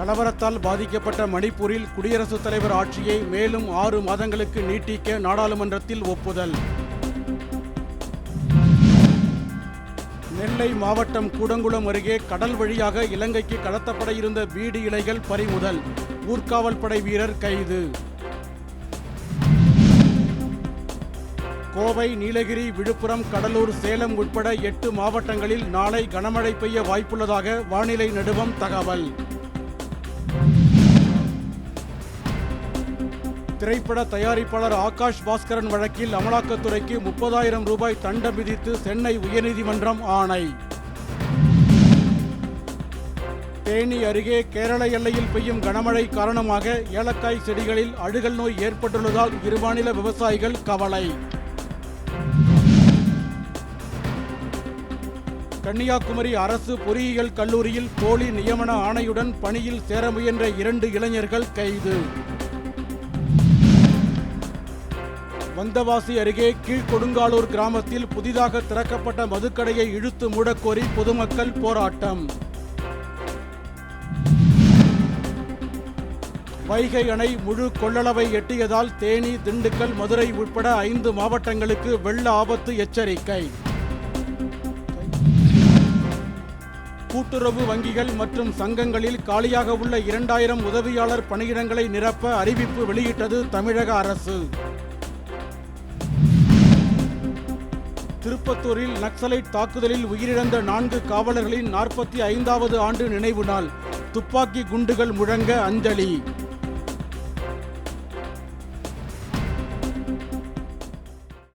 கலவரத்தால் பாதிக்கப்பட்ட மணிப்பூரில் குடியரசுத் தலைவர் ஆட்சியை மேலும் 6 மாதங்களுக்கு நீட்டிக்க நாடாளுமன்றத்தில் ஒப்புதல். நெல்லை மாவட்டம் கூடங்குளம் அருகே கடல் வழியாக இலங்கைக்கு கடத்தப்பட இருந்த பீடி இலைகள் பறிமுதல். ஊர்காவல் படை வீரர் கைது. கோவை, நீலகிரி, விழுப்புரம், கடலூர், சேலம் உட்பட 8 மாவட்டங்களில் நாளை கனமழை பெய்ய வாய்ப்புள்ளதாக வானிலை நடுவம் தகவல். திரைப்பட தயாரிப்பாளர் ஆகாஷ் பாஸ்கரன் வழக்கில் அமலாக்கத்துறைக்கு 30,000 ரூபாய் தண்டம் விதித்து சென்னை உயர்நீதிமன்றம் ஆணை. தேனி அருகே கேரள எல்லையில் பெய்யும் கனமழை காரணமாக ஏலக்காய் செடிகளில் அழுகல் நோய் ஏற்பட்டுள்ளதால் இரு மாநில விவசாயிகள் கவலை. கன்னியாகுமரி அரசு பொறியியல் கல்லூரியில் போலி நியமன ஆணையுடன் பணியில் சேர முயன்ற 2 இளைஞர்கள் கைது. வந்தவாசி அருகே கீழ்கொடுங்காலூர் கிராமத்தில் புதிதாக திறக்கப்பட்ட மதுக்கடையை இழுத்து மூடக்கோரி பொதுமக்கள் போராட்டம். வைகை அணை முழு கொள்ளளவை எட்டியதால் தேனி, திண்டுக்கல், மதுரை உட்பட 5 மாவட்டங்களுக்கு வெள்ள ஆபத்து எச்சரிக்கை. கூட்டுறவு வங்கிகள் மற்றும் சங்கங்களில் காலியாக உள்ள 2000 உதவியாளர் பணியிடங்களை நிரப்ப அறிவிப்பு வெளியிட்டது தமிழக அரசு. திருப்பத்தூரில் நக்சலைட் தாக்குதலில் உயிரிழந்த 4 காவலர்களின் 45வது ஆண்டு நினைவு நாள். துப்பாக்கி குண்டுகள் முழங்க அஞ்சலி.